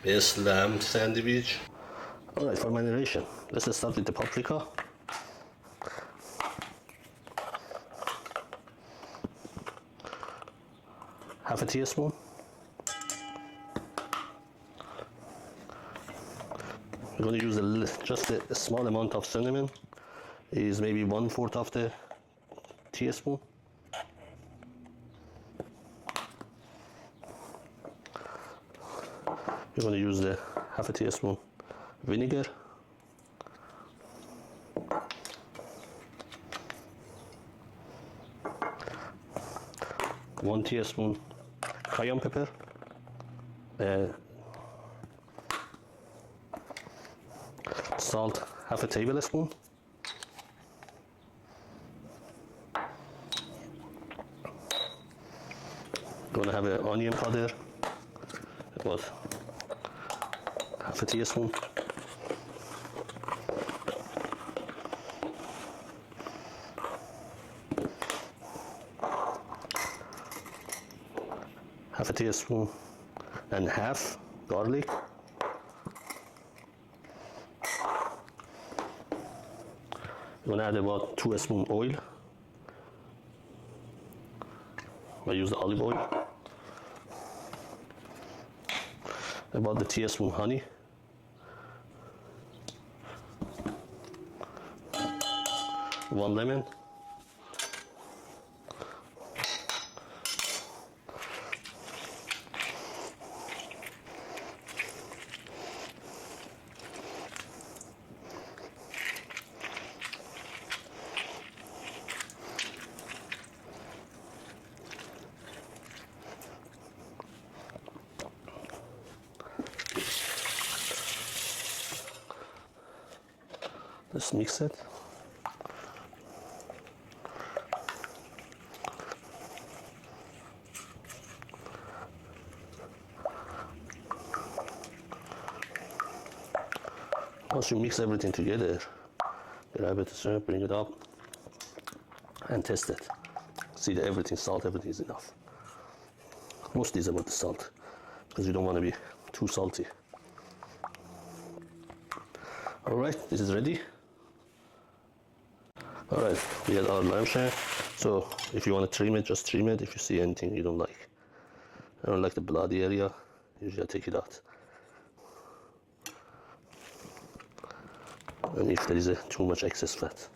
This lamb sandwich. Alright, for marination, let's start with the paprika. Half a teaspoon. We're going to use just a small amount of cinnamon. Is maybe 1/4 of the teaspoon. We're going to use the half a teaspoon vinegar. One teaspoon cayenne pepper. Salt, half a tablespoon. Gonna have an onion powder, about half a teaspoon. Half a teaspoon and a half garlic. I'm gonna add about 2 spoons oil. I use the olive oil. About the teaspoon honey. One lemon. Let's mix it. Once you mix everything together, grab it, bring it up, and test it. See that everything salt, everything is enough. Mostly is about the salt, because you don't want to be too salty. Alright, this is ready. Alright, we had our lamb shank. So if you want to trim it, just trim it. If you see anything you don't like, I don't like the bloody area, usually I take it out. And if there is too much excess fat.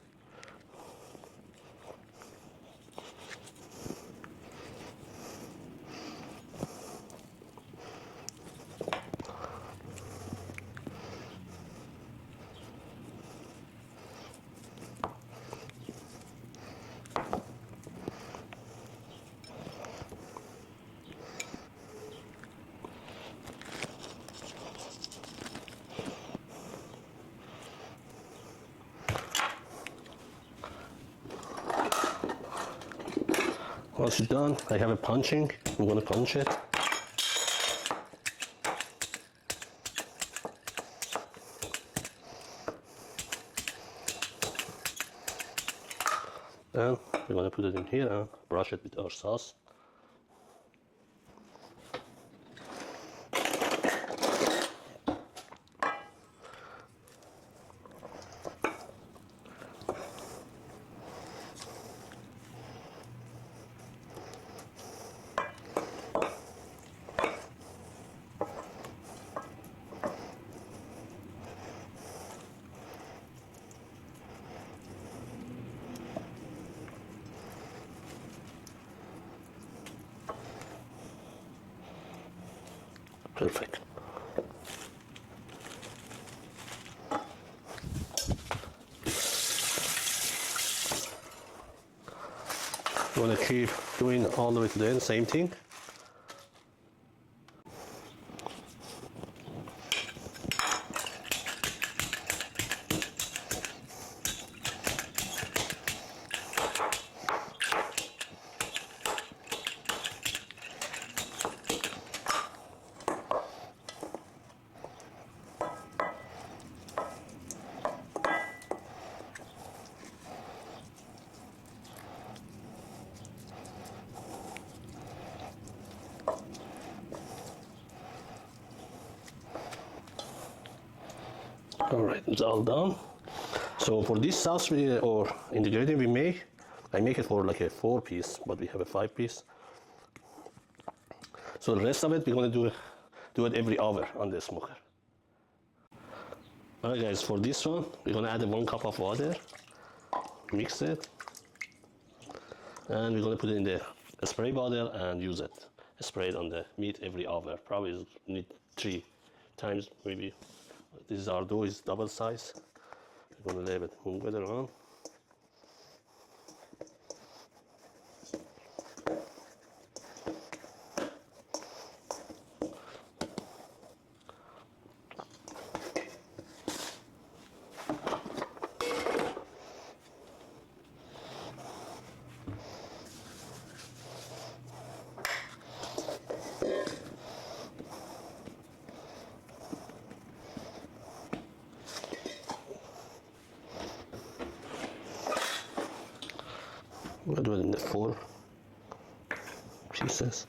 Once it's done, I have a punching. I'm going to punch it. Then we're going to put it in here and brush it with our sauce. Perfect. You want to keep doing all the way to the end, same thing. All right, it's all done. So for this sauce or ingredient we make, I make it for like a 4-piece, but we have a 5-piece. So the rest of it we're gonna do it every hour on the smoker. All right, guys. For this one, we're gonna add 1 cup of water, mix it, and we're gonna put it in the spray bottle and use it. Spray it on the meat every hour. Probably need 3 times maybe. This is our dough is double size. We're gonna leave it move it around. We'll do it in the 4 pieces.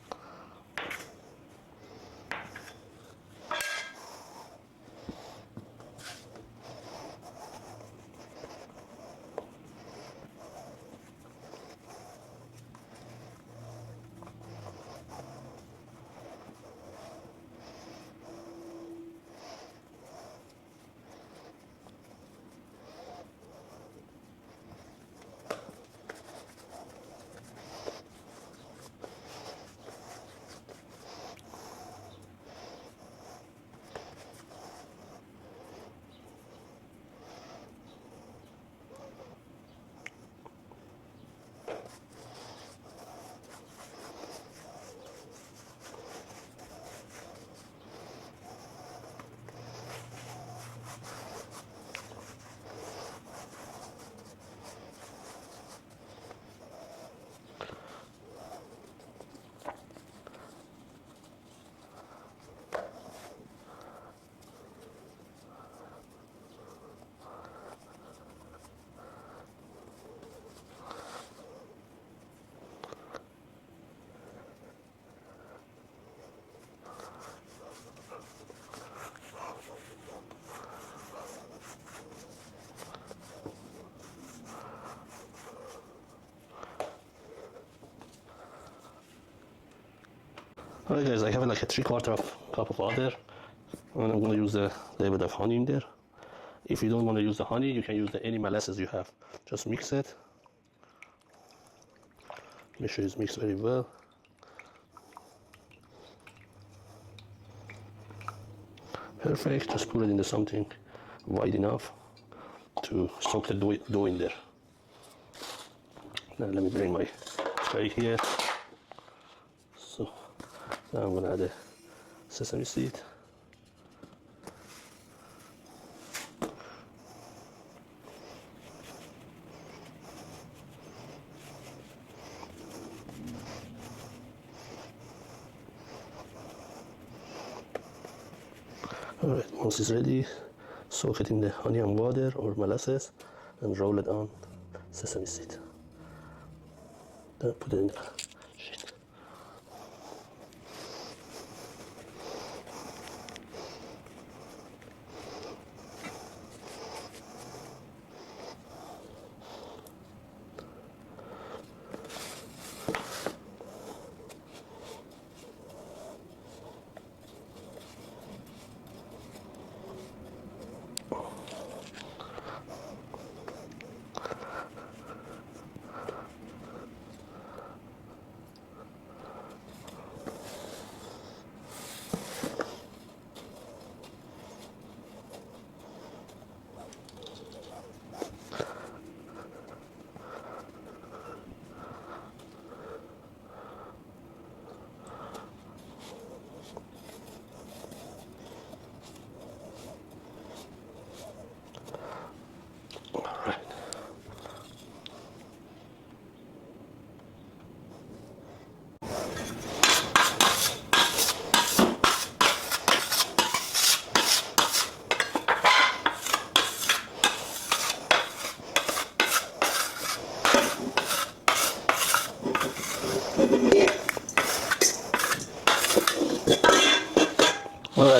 Alright guys, I have like a 3/4 of cup of water, and I'm going to use a little bit of honey in there. If you don't want to use the honey, you can use any molasses you have. Just mix it. Make sure it's mixed very well. Perfect. Just put it into something wide enough to soak the dough in there. Now let me bring my tray here. So now I'm going to add a sesame seed. Alright, once it's ready, soak it in the honey and water or molasses and roll it on sesame seed. Then put it in the sheet.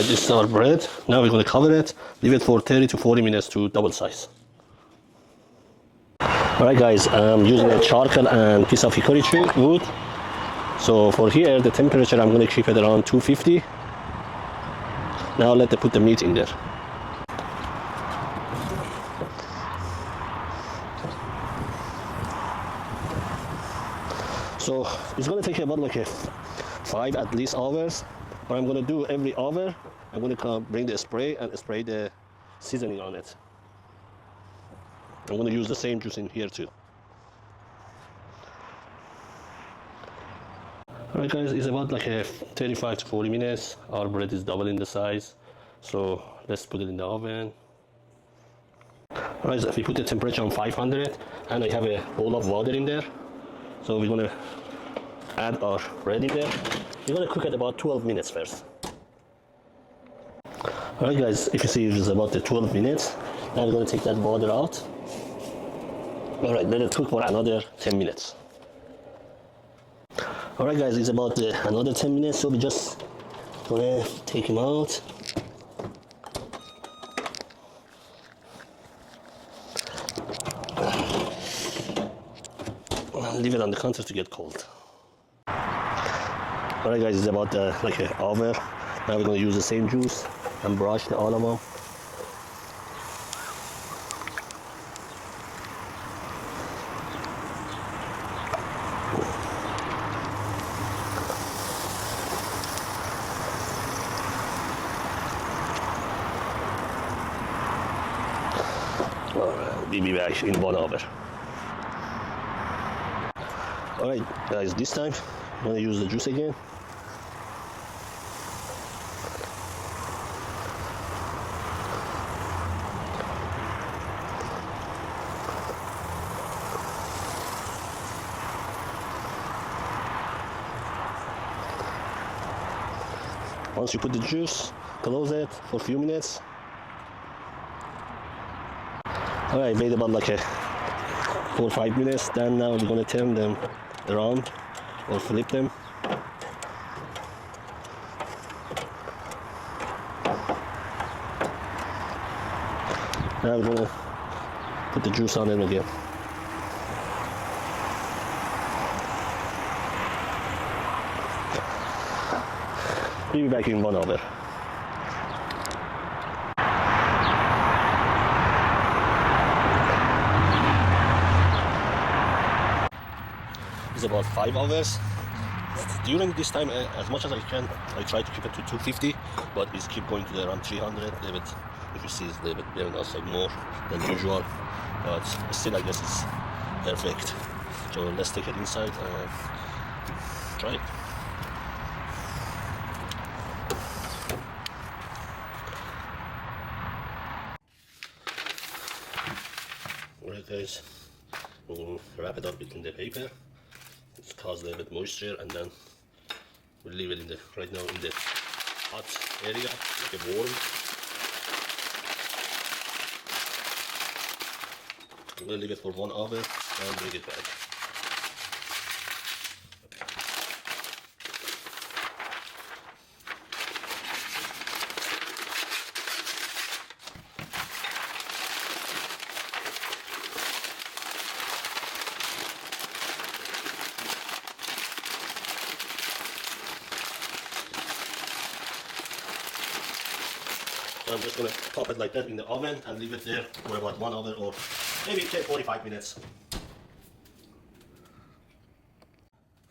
Alright, this is our bread. Now we're going to cover it, leave it for 30 to 40 minutes to double size. Alright guys, I'm using a charcoal and piece of hickory wood. So for here, the temperature I'm going to keep it around 250. Now let me put the meat in there. So it's going to take about like 5 at least hours. What I'm going to do every hour, I'm going to bring the spray and spray the seasoning on it. I'm going to use the same juice in here too. Alright guys, it's about like 35 to 40 minutes. Our bread is double in the size. So let's put it in the oven. Alright, so if we put the temperature on 500 and I have a bowl of water in there. So we're going to add our bread in there. We're going to cook it about 12 minutes first. Alright guys, if you see it's about the 12 minutes. Now we're going to take that water out. Alright, let it cook for another 10 minutes. Alright guys, it's about another 10 minutes, so we just gonna take him out. And leave it on the counter to get cold. Alright guys, it's about like an hour. Now we're gonna use the same juice and brush all of them. Alright, we'll be back in 1 hour. Alright guys, this time I'm gonna use the juice again. Once you put the juice, close it for a few minutes. Alright, wait about like 4 or 5 minutes. Then now we're gonna turn them around or flip them. Now we're gonna put the juice on it again. We'll be back in 1 hour. It's about 5 hours. During this time, as much as I can, I try to keep it to 250, but it's keep going to around 300. Little bit, if you see, it's a little bit burning outside more than usual, but still, I guess it's perfect. So let's take it inside and try it. Alright guys, we'll wrap it up between the paper. It's cause a little bit moisture, and then we'll leave it in the right now in the hot area, make it warm. We'll leave it for 1 hour and bring it back. So I'm just going to pop it like that in the oven and leave it there for about 1 hour or maybe 45 minutes.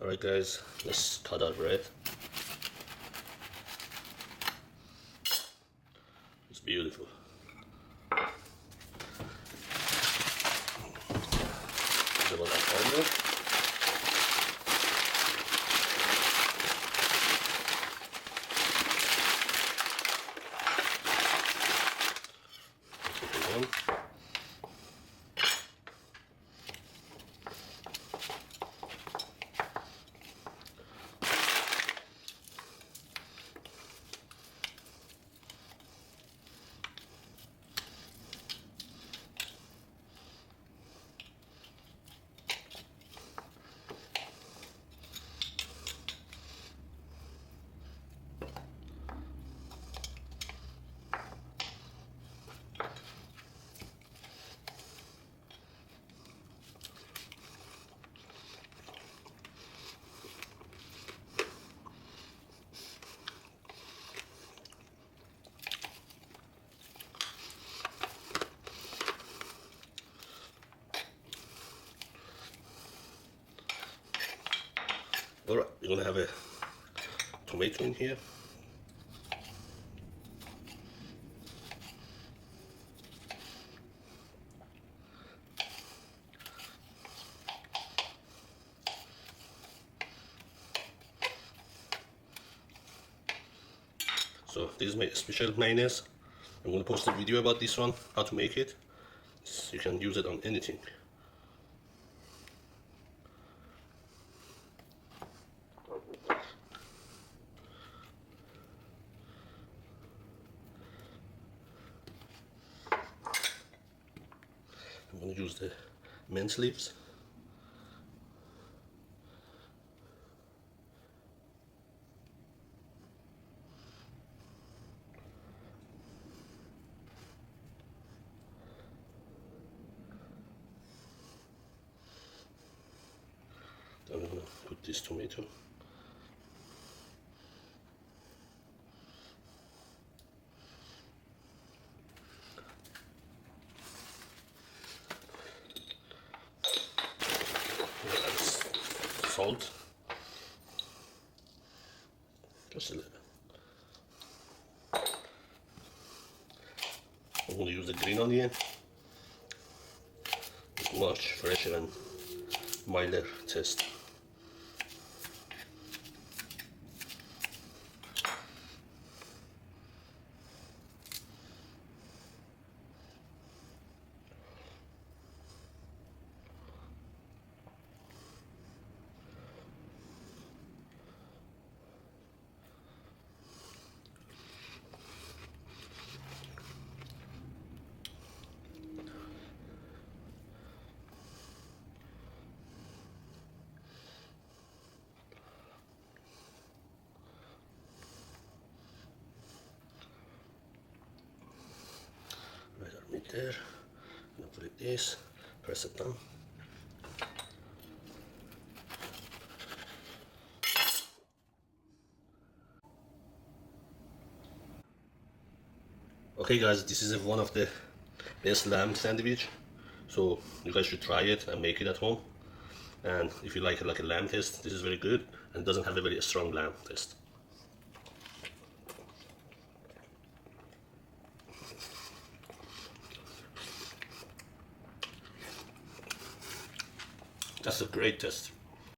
Alright guys, let's cut our bread. It's beautiful. It's about that powder. Alright, we're gonna have a tomato in here. So this is my special mayonnaise. I'm gonna post a video about this one, how to make it. You can use it on anything. I'm going to use the mint leaves. Then I'm going to put this tomato. Salt, just a little bit. I'm going to use the green onion. It's much fresher and milder taste. Right our meat there. I'm going to put it this, press it down. Okay guys, this is one of the best lamb sandwich, so you guys should try it and make it at home. And if you like it like a lamb taste, this is very good and doesn't have a very strong lamb taste. That's a great taste.